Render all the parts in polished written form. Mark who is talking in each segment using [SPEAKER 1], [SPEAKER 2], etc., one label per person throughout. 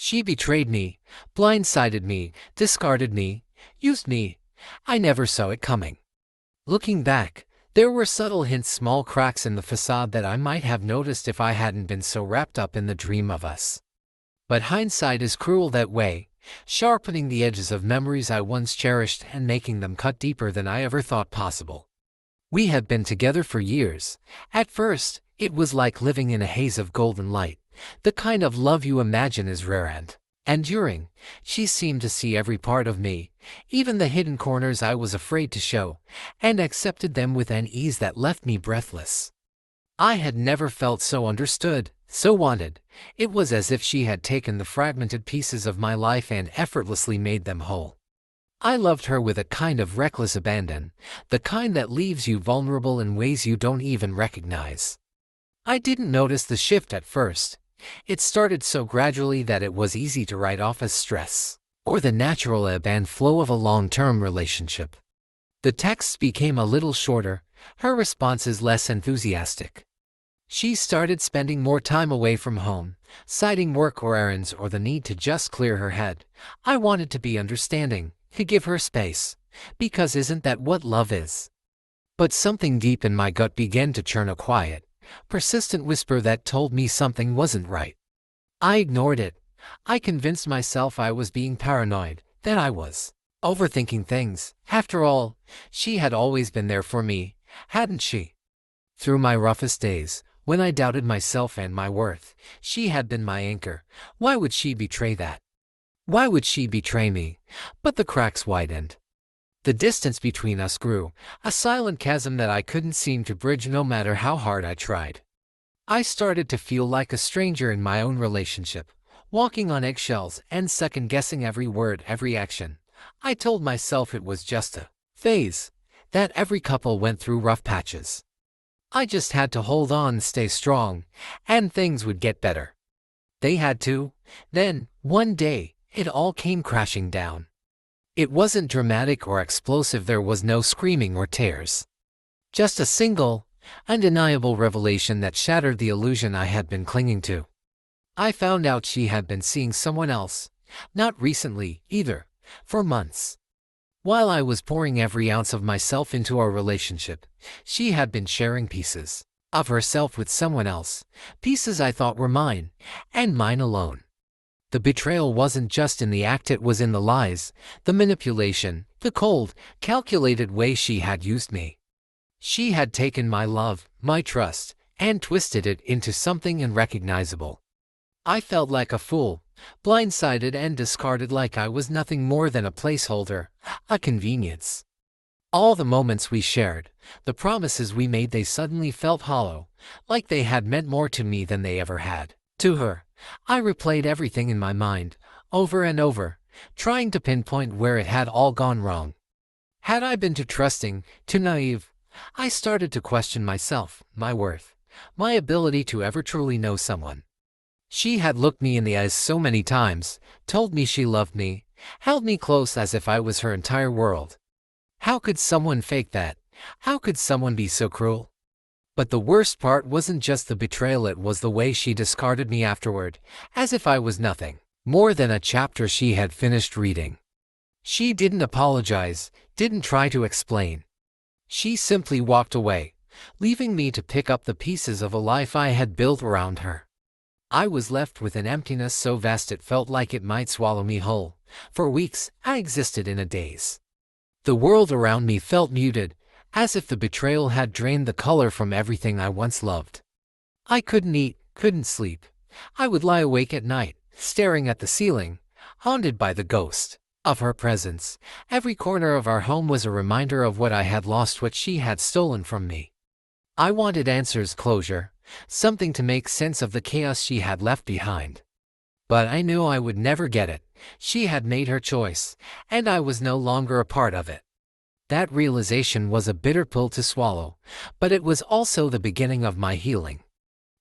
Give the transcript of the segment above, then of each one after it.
[SPEAKER 1] She betrayed me, blindsided me, discarded me, used me. I never saw it coming. Looking back, there were subtle hints, small cracks in the facade that I might have noticed if I hadn't been so wrapped up in the dream of us. But hindsight is cruel that way, sharpening the edges of memories I once cherished and making them cut deeper than I ever thought possible. We had been together for years. At first, it was like living in a haze of golden light, the kind of love you imagine is rare and enduring. She seemed to see every part of me, even the hidden corners I was afraid to show, and accepted them with an ease that left me breathless. I had never felt so understood, so wanted. It was as if she had taken the fragmented pieces of my life and effortlessly made them whole. I loved her with a kind of reckless abandon, the kind that leaves you vulnerable in ways you don't even recognize. I didn't notice the shift at first. It started so gradually that it was easy to write off as stress, or the natural ebb and flow of a long-term relationship. The texts became a little shorter, her responses less enthusiastic. She started spending more time away from home, citing work or errands or the need to just clear her head. I wanted to be understanding, to give her space, because isn't that what love is? But something deep in my gut began to churn, a quiet, persistent whisper that told me something wasn't right. I ignored it. I convinced myself I was being paranoid, that I was overthinking things. After all, she had always been there for me, hadn't she? Through my roughest days, when I doubted myself and my worth, she had been my anchor. Why would she betray that? Why would she betray me? But the cracks widened. The distance between us grew, a silent chasm that I couldn't seem to bridge no matter how hard I tried. I started to feel like a stranger in my own relationship, walking on eggshells and second-guessing every word, every action. I told myself it was just a phase, that every couple went through rough patches. I just had to hold on, stay strong, and things would get better. They had to. Then, one day, it all came crashing down. It wasn't dramatic or explosive, there was no screaming or tears. Just a single, undeniable revelation that shattered the illusion I had been clinging to. I found out she had been seeing someone else, not recently, either, for months. While I was pouring every ounce of myself into our relationship, she had been sharing pieces of herself with someone else, pieces I thought were mine, and mine alone. The betrayal wasn't just in the act, it was in the lies, the manipulation, the cold, calculated way she had used me. She had taken my love, my trust, and twisted it into something unrecognizable. I felt like a fool, blindsided and discarded, like I was nothing more than a placeholder, a convenience. All the moments we shared, the promises we made, they suddenly felt hollow, like they had meant more to me than they ever had to her. I replayed everything in my mind, over and over, trying to pinpoint where it had all gone wrong. Had I been too trusting, too naive? I started to question myself, my worth, my ability to ever truly know someone. She had looked me in the eyes so many times, told me she loved me, held me close as if I was her entire world. How could someone fake that? How could someone be so cruel? But the worst part wasn't just the betrayal, it was the way she discarded me afterward, as if I was nothing more than a chapter she had finished reading. She didn't apologize, didn't try to explain. She simply walked away, leaving me to pick up the pieces of a life I had built around her. I was left with an emptiness so vast it felt like it might swallow me whole. For weeks, I existed in a daze. The world around me felt muted, as if the betrayal had drained the color from everything I once loved. I couldn't eat, couldn't sleep. I would lie awake at night, staring at the ceiling, haunted by the ghost of her presence. Every corner of our home was a reminder of what I had lost, what she had stolen from me. I wanted answers, closure, something to make sense of the chaos she had left behind. But I knew I would never get it. She had made her choice, and I was no longer a part of it. That realization was a bitter pill to swallow, but it was also the beginning of my healing.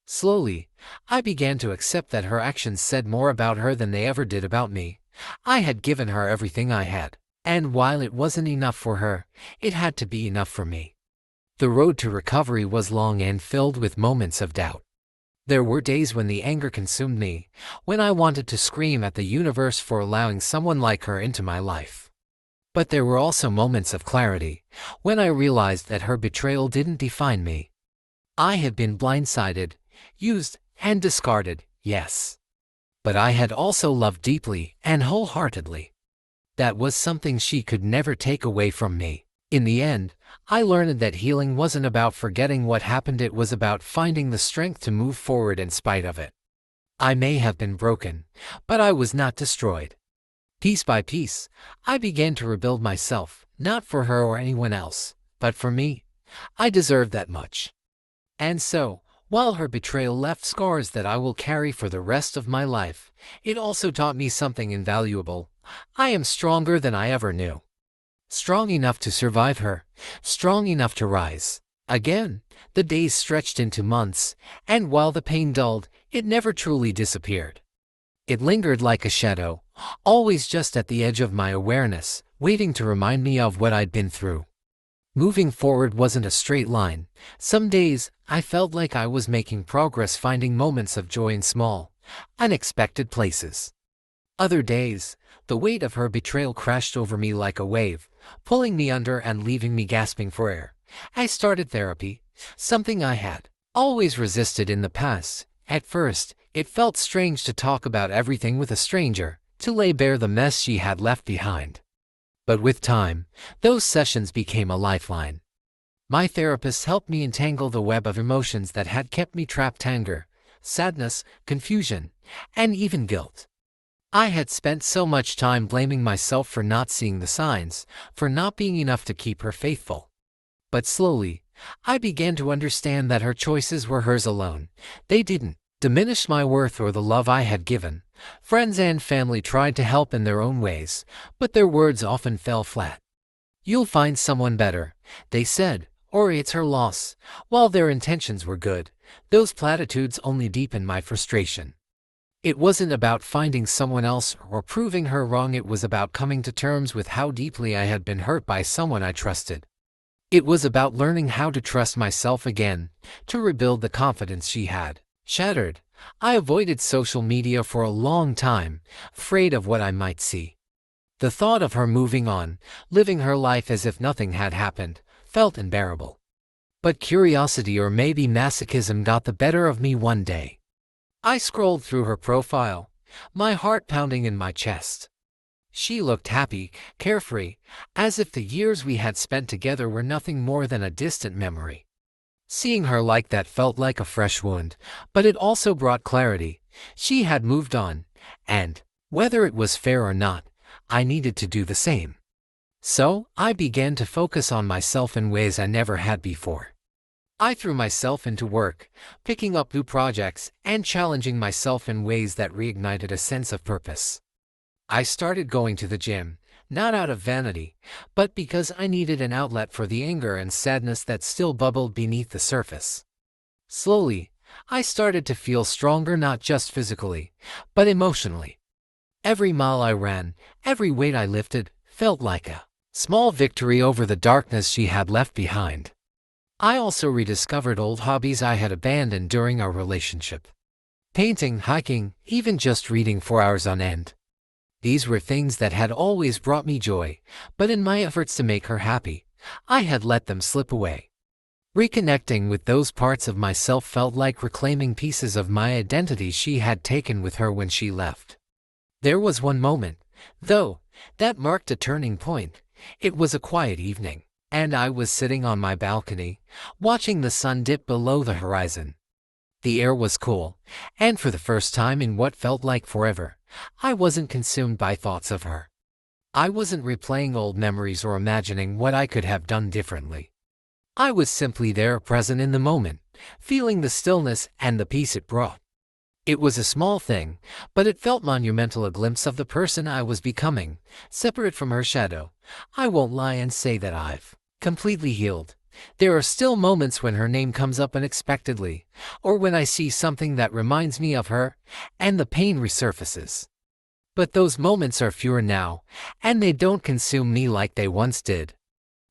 [SPEAKER 1] Slowly, I began to accept that her actions said more about her than they ever did about me. I had given her everything I had, and while it wasn't enough for her, it had to be enough for me. The road to recovery was long and filled with moments of doubt. There were days when the anger consumed me, when I wanted to scream at the universe for allowing someone like her into my life. But there were also moments of clarity, when I realized that her betrayal didn't define me. I had been blindsided, used, and discarded, yes. But I had also loved deeply and wholeheartedly. That was something she could never take away from me. In the end, I learned that healing wasn't about forgetting what happened, it was about finding the strength to move forward in spite of it. I may have been broken, but I was not destroyed. Piece by piece, I began to rebuild myself, not for her or anyone else, but for me. I deserved that much. And so, while her betrayal left scars that I will carry for the rest of my life, it also taught me something invaluable. I am stronger than I ever knew. Strong enough to survive her, strong enough to rise. Again, the days stretched into months, and while the pain dulled, it never truly disappeared. It lingered like a shadow, always just at the edge of my awareness, waiting to remind me of what I'd been through. Moving forward wasn't a straight line. Some days, I felt like I was making progress, finding moments of joy in small, unexpected places. Other days, the weight of her betrayal crashed over me like a wave, pulling me under and leaving me gasping for air. I started therapy, something I had always resisted in the past. At first, it felt strange to talk about everything with a stranger, to lay bare the mess she had left behind. But with time, those sessions became a lifeline. My therapist helped me untangle the web of emotions that had kept me trapped: anger, sadness, confusion, and even guilt. I had spent so much time blaming myself for not seeing the signs, for not being enough to keep her faithful. But slowly, I began to understand that her choices were hers alone. They didn't diminish my worth or the love I had given. Friends and family tried to help in their own ways, but their words often fell flat. "You'll find someone better," they said, or "it's her loss." While their intentions were good, those platitudes only deepened my frustration. It wasn't about finding someone else or proving her wrong, it was about coming to terms with how deeply I had been hurt by someone I trusted. It was about learning how to trust myself again, to rebuild the confidence she had shattered. I avoided social media for a long time, afraid of what I might see. The thought of her moving on, living her life as if nothing had happened, felt unbearable. But curiosity, or maybe masochism, got the better of me one day. I scrolled through her profile, my heart pounding in my chest. She looked happy, carefree, as if the years we had spent together were nothing more than a distant memory. Seeing her like that felt like a fresh wound, but it also brought clarity. She had moved on, and, whether it was fair or not, I needed to do the same. So, I began to focus on myself in ways I never had before. I threw myself into work, picking up new projects and challenging myself in ways that reignited a sense of purpose. I started going to the gym, not out of vanity, but because I needed an outlet for the anger and sadness that still bubbled beneath the surface. Slowly, I started to feel stronger, not just physically, but emotionally. Every mile I ran, every weight I lifted, felt like a small victory over the darkness she had left behind. I also rediscovered old hobbies I had abandoned during our relationship. Painting, hiking, even just reading for hours on end. These were things that had always brought me joy, but in my efforts to make her happy, I had let them slip away. Reconnecting with those parts of myself felt like reclaiming pieces of my identity she had taken with her when she left. There was one moment, though, that marked a turning point. It was a quiet evening, and I was sitting on my balcony, watching the sun dip below the horizon. The air was cool, and for the first time in what felt like forever, I wasn't consumed by thoughts of her. I wasn't replaying old memories or imagining what I could have done differently. I was simply there, present in the moment, feeling the stillness and the peace it brought. It was a small thing, but it felt monumental, a glimpse of the person I was becoming, separate from her shadow. I won't lie and say that I've completely healed. There are still moments when her name comes up unexpectedly, or when I see something that reminds me of her, and the pain resurfaces. But those moments are fewer now, and they don't consume me like they once did.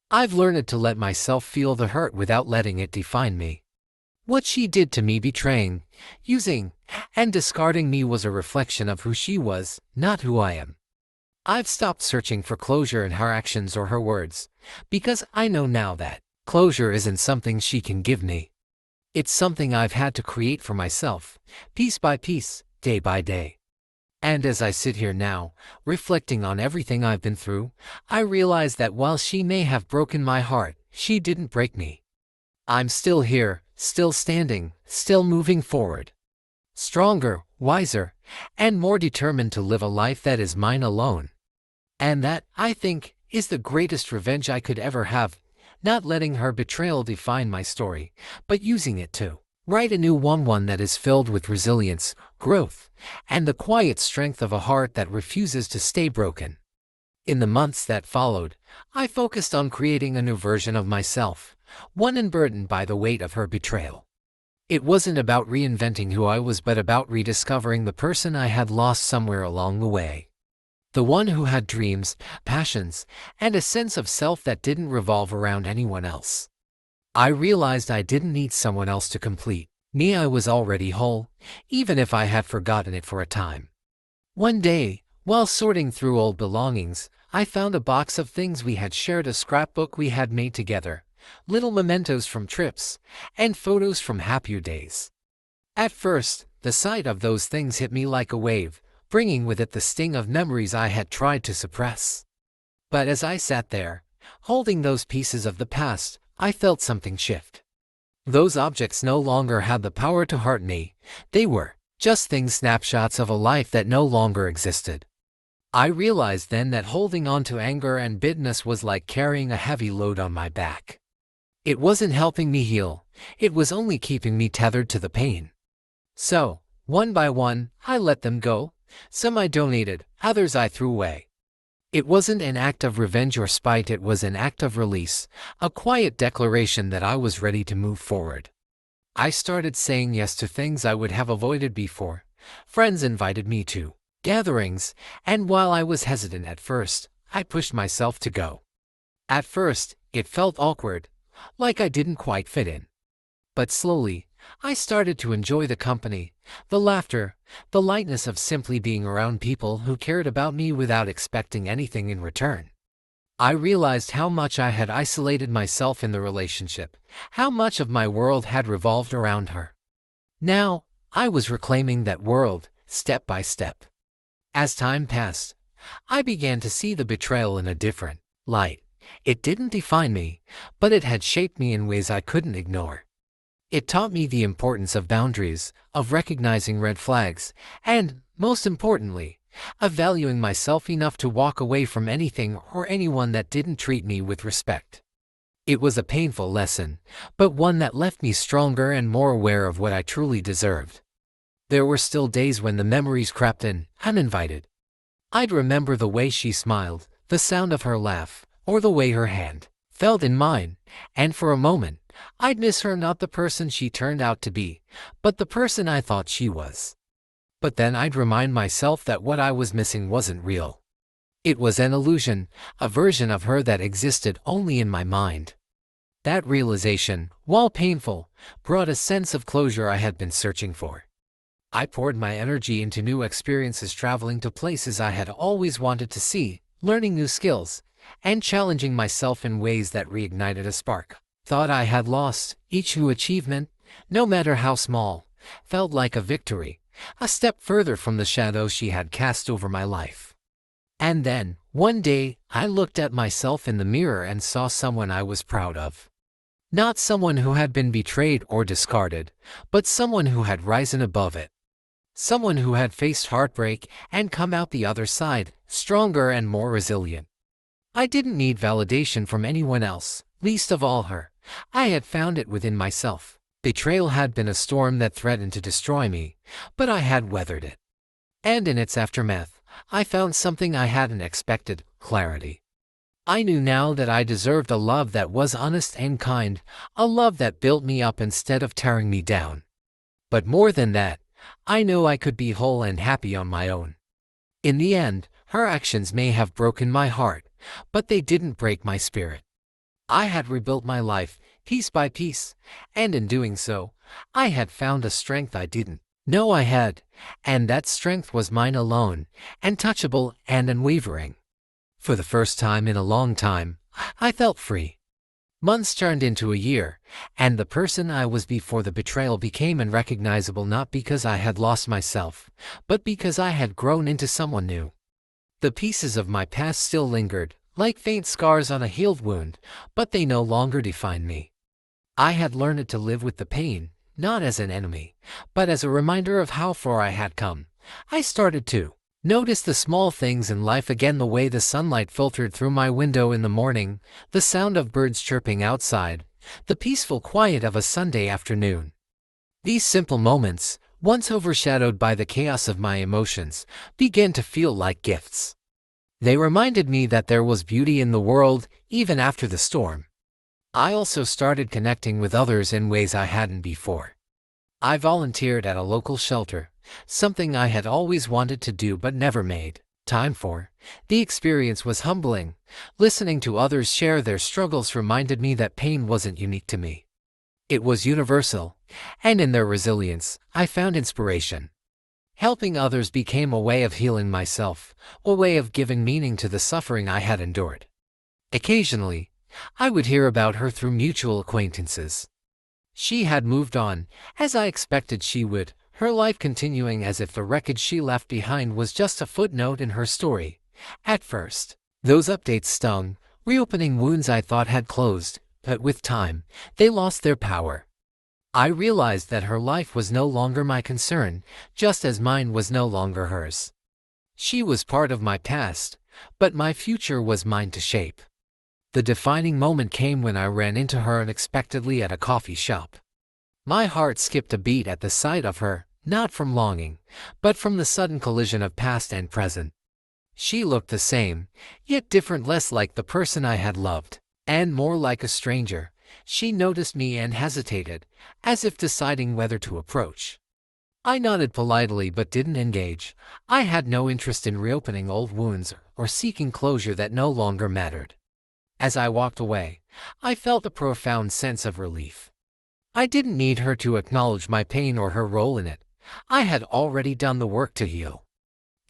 [SPEAKER 1] I've learned to let myself feel the hurt without letting it define me. What she did to me, betraying, using, and discarding me, was a reflection of who she was, not who I am. I've stopped searching for closure in her actions or her words, because I know now that closure isn't something she can give me. It's something I've had to create for myself, piece by piece, day by day. And as I sit here now, reflecting on everything I've been through, I realize that while she may have broken my heart, she didn't break me. I'm still here, still standing, still moving forward. Stronger, wiser, and more determined to live a life that is mine alone. And that, I think, is the greatest revenge I could ever have, not letting her betrayal define my story, but using it to write a new one that is filled with resilience, growth, and the quiet strength of a heart that refuses to stay broken. In the months that followed, I focused on creating a new version of myself, one unburdened by the weight of her betrayal. It wasn't about reinventing who I was, but about rediscovering the person I had lost somewhere along the way. The one who had dreams, passions, and a sense of self that didn't revolve around anyone else. I realized I didn't need someone else to complete me. I was already whole, even if I had forgotten it for a time. One day, while sorting through old belongings, I found a box of things we had shared, a scrapbook we had made together, little mementos from trips, and photos from happier days. At first, the sight of those things hit me like a wave, bringing with it the sting of memories I had tried to suppress. But as I sat there, holding those pieces of the past, I felt something shift. Those objects no longer had the power to hurt me. They were just things, snapshots of a life that no longer existed. I realized then that holding on to anger and bitterness was like carrying a heavy load on my back. It wasn't helping me heal, it was only keeping me tethered to the pain. So, one by one, I let them go. Some I donated, others I threw away. It wasn't an act of revenge or spite, it was an act of release, a quiet declaration that I was ready to move forward. I started saying yes to things I would have avoided before. Friends invited me to gatherings, and while I was hesitant at first, I pushed myself to go. At first, it felt awkward, like I didn't quite fit in. But slowly, I started to enjoy the company, the laughter, the lightness of simply being around people who cared about me without expecting anything in return. I realized how much I had isolated myself in the relationship, how much of my world had revolved around her. Now, I was reclaiming that world, step by step. As time passed, I began to see the betrayal in a different light. It didn't define me, but it had shaped me in ways I couldn't ignore. It taught me the importance of boundaries, of recognizing red flags, and, most importantly, of valuing myself enough to walk away from anything or anyone that didn't treat me with respect. It was a painful lesson, but one that left me stronger and more aware of what I truly deserved. There were still days when the memories crept in, uninvited. I'd remember the way she smiled, the sound of her laugh, or the way her hand felt in mine, and for a moment, I'd miss her, not the person she turned out to be, but the person I thought she was. But then I'd remind myself that what I was missing wasn't real. It was an illusion, a version of her that existed only in my mind. That realization, while painful, brought a sense of closure I had been searching for. I poured my energy into new experiences, traveling to places I had always wanted to see, learning new skills, and challenging myself in ways that reignited a spark thought I had lost. Each new achievement, no matter how small, felt like a victory, a step further from the shadow she had cast over my life. And then, one day, I looked at myself in the mirror and saw someone I was proud of. Not someone who had been betrayed or discarded, but someone who had risen above it. Someone who had faced heartbreak and come out the other side, stronger and more resilient. I didn't need validation from anyone else, least of all her. I had found it within myself. Betrayal had been a storm that threatened to destroy me, but I had weathered it. And in its aftermath, I found something I hadn't expected: clarity. I knew now that I deserved a love that was honest and kind, a love that built me up instead of tearing me down. But more than that, I knew I could be whole and happy on my own. In the end, her actions may have broken my heart, but they didn't break my spirit. I had rebuilt my life, piece by piece, and in doing so, I had found a strength I didn't know I had, and that strength was mine alone, untouchable and unwavering. For the first time in a long time, I felt free. Months turned into a year, and the person I was before the betrayal became unrecognizable, not because I had lost myself, but because I had grown into someone new. The pieces of my past still lingered, like faint scars on a healed wound, but they no longer defined me. I had learned to live with the pain, not as an enemy, but as a reminder of how far I had come. I started to notice the small things in life again, the way the sunlight filtered through my window in the morning, the sound of birds chirping outside, the peaceful quiet of a Sunday afternoon. These simple moments, once overshadowed by the chaos of my emotions, began to feel like gifts. They reminded me that there was beauty in the world, even after the storm. I also started connecting with others in ways I hadn't before. I volunteered at a local shelter, something I had always wanted to do but never made time for. The experience was humbling. Listening to others share their struggles reminded me that pain wasn't unique to me. It was universal, and in their resilience, I found inspiration. Helping others became a way of healing myself, a way of giving meaning to the suffering I had endured. Occasionally, I would hear about her through mutual acquaintances. She had moved on, as I expected she would, her life continuing as if the wreckage she left behind was just a footnote in her story. At first, those updates stung, reopening wounds I thought had closed, but with time, they lost their power. I realized that her life was no longer my concern, just as mine was no longer hers. She was part of my past, but my future was mine to shape. The defining moment came when I ran into her unexpectedly at a coffee shop. My heart skipped a beat at the sight of her, not from longing, but from the sudden collision of past and present. She looked the same, yet different, less like the person I had loved, and more like a stranger. She noticed me and hesitated, as if deciding whether to approach. I nodded politely but didn't engage. I had no interest in reopening old wounds or seeking closure that no longer mattered. As I walked away, I felt a profound sense of relief. I didn't need her to acknowledge my pain or her role in it. I had already done the work to heal.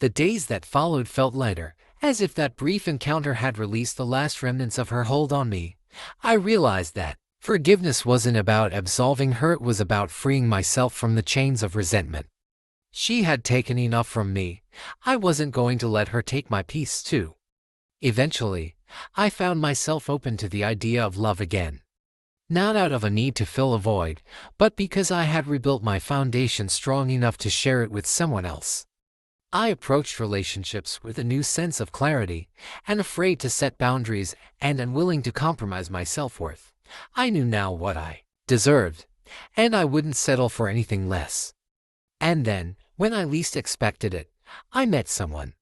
[SPEAKER 1] The days that followed felt lighter, as if that brief encounter had released the last remnants of her hold on me. I realized that forgiveness wasn't about absolving her, it was about freeing myself from the chains of resentment. She had taken enough from me. I wasn't going to let her take my peace too. Eventually, I found myself open to the idea of love again. Not out of a need to fill a void, but because I had rebuilt my foundation strong enough to share it with someone else. I approached relationships with a new sense of clarity, unafraid to set boundaries and unwilling to compromise my self-worth. I knew now what I deserved, and I wouldn't settle for anything less. And then, when I least expected it, I met someone.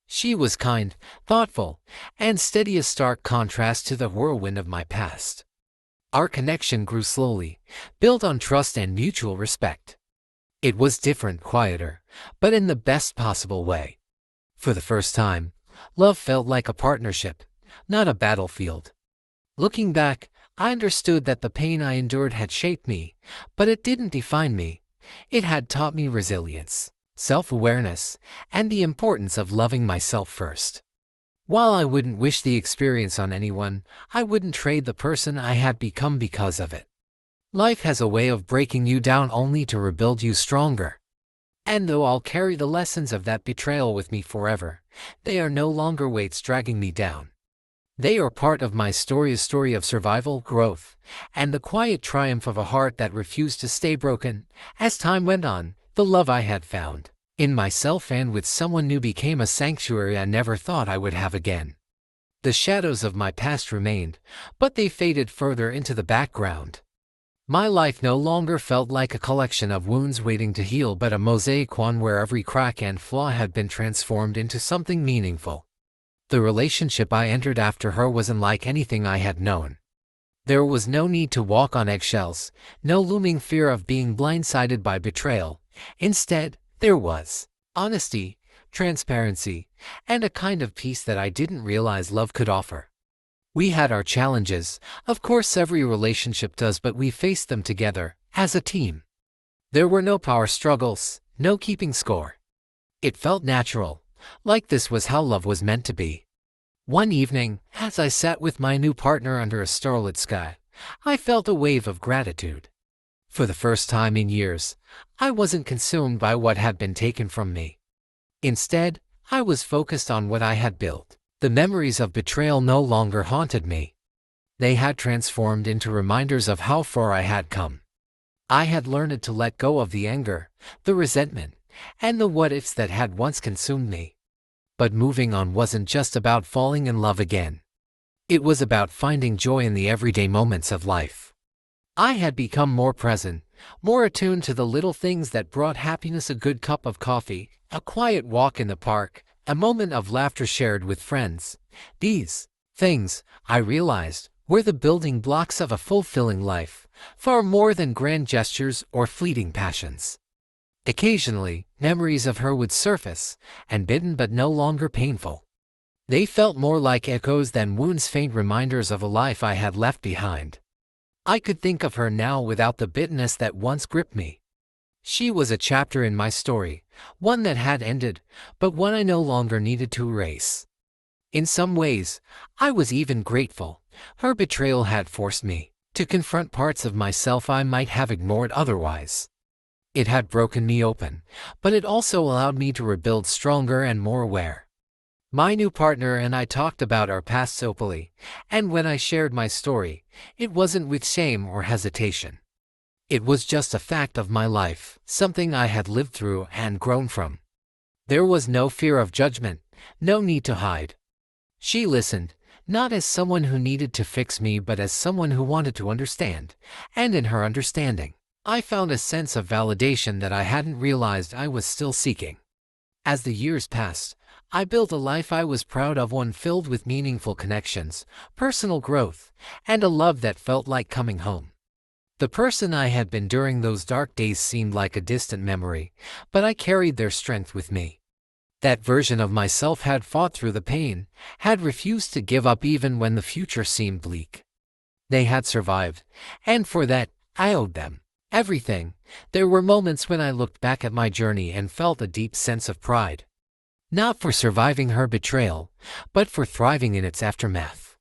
[SPEAKER 1] She was kind, thoughtful, and steady, a stark contrast to the whirlwind of my past. Our connection grew slowly, built on trust and mutual respect. It was different, quieter, but in the best possible way. For the first time, love felt like a partnership, not a battlefield. Looking back, I understood that the pain I endured had shaped me, but it didn't define me. It had taught me resilience, self-awareness, and the importance of loving myself first. While I wouldn't wish the experience on anyone, I wouldn't trade the person I had become because of it. Life has a way of breaking you down only to rebuild you stronger. And though I'll carry the lessons of that betrayal with me forever, they are no longer weights dragging me down. They are part of my story, a story of survival, growth, and the quiet triumph of a heart that refused to stay broken. As time went on, the love I had found in myself and with someone new became a sanctuary I never thought I would have again. The shadows of my past remained, but they faded further into the background. My life no longer felt like a collection of wounds waiting to heal, but a mosaic one where every crack and flaw had been transformed into something meaningful. The relationship I entered after her wasn't like anything I had known. There was no need to walk on eggshells, no looming fear of being blindsided by betrayal. Instead, there was honesty, transparency, and a kind of peace that I didn't realize love could offer. We had our challenges, of course every relationship does, but we faced them together, as a team. There were no power struggles, no keeping score. It felt natural, like this was how love was meant to be. One evening, as I sat with my new partner under a starlit sky, I felt a wave of gratitude. For the first time in years, I wasn't consumed by what had been taken from me. Instead, I was focused on what I had built. The memories of betrayal no longer haunted me. They had transformed into reminders of how far I had come. I had learned to let go of the anger, the resentment, and the what-ifs that had once consumed me. But moving on wasn't just about falling in love again. It was about finding joy in the everyday moments of life. I had become more present, more attuned to the little things that brought happiness: a good cup of coffee, a quiet walk in the park, a moment of laughter shared with friends. These things, I realized, were the building blocks of a fulfilling life, far more than grand gestures or fleeting passions. Occasionally, memories of her would surface, unbidden but no longer painful. They felt more like echoes than wounds, faint reminders of a life I had left behind. I could think of her now without the bitterness that once gripped me. She was a chapter in my story, one that had ended, but one I no longer needed to erase. In some ways, I was even grateful. Her betrayal had forced me to confront parts of myself I might have ignored otherwise. It had broken me open, but it also allowed me to rebuild stronger and more aware. My new partner and I talked about our pasts openly, and when I shared my story, it wasn't with shame or hesitation. It was just a fact of my life, something I had lived through and grown from. There was no fear of judgment, no need to hide. She listened, not as someone who needed to fix me but as someone who wanted to understand, and in her understanding, I found a sense of validation that I hadn't realized I was still seeking. As the years passed, I built a life I was proud of, one filled with meaningful connections, personal growth, and a love that felt like coming home. The person I had been during those dark days seemed like a distant memory, but I carried their strength with me. That version of myself had fought through the pain, had refused to give up even when the future seemed bleak. They had survived, and for that, I owed them everything. There were moments when I looked back at my journey and felt a deep sense of pride. Not for surviving her betrayal, but for thriving in its aftermath.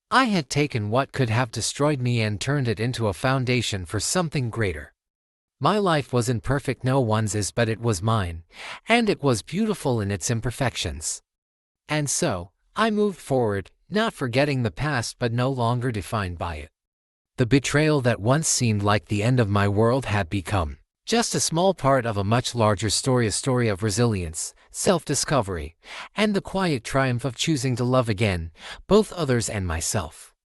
[SPEAKER 1] I had taken what could have destroyed me and turned it into a foundation for something greater. My life wasn't perfect, no one's is, but it was mine, and it was beautiful in its imperfections. And so, I moved forward, not forgetting the past but no longer defined by it. The betrayal that once seemed like the end of my world had become just a small part of a much larger story, a story of resilience, self-discovery, and the quiet triumph of choosing to love again, both others and myself.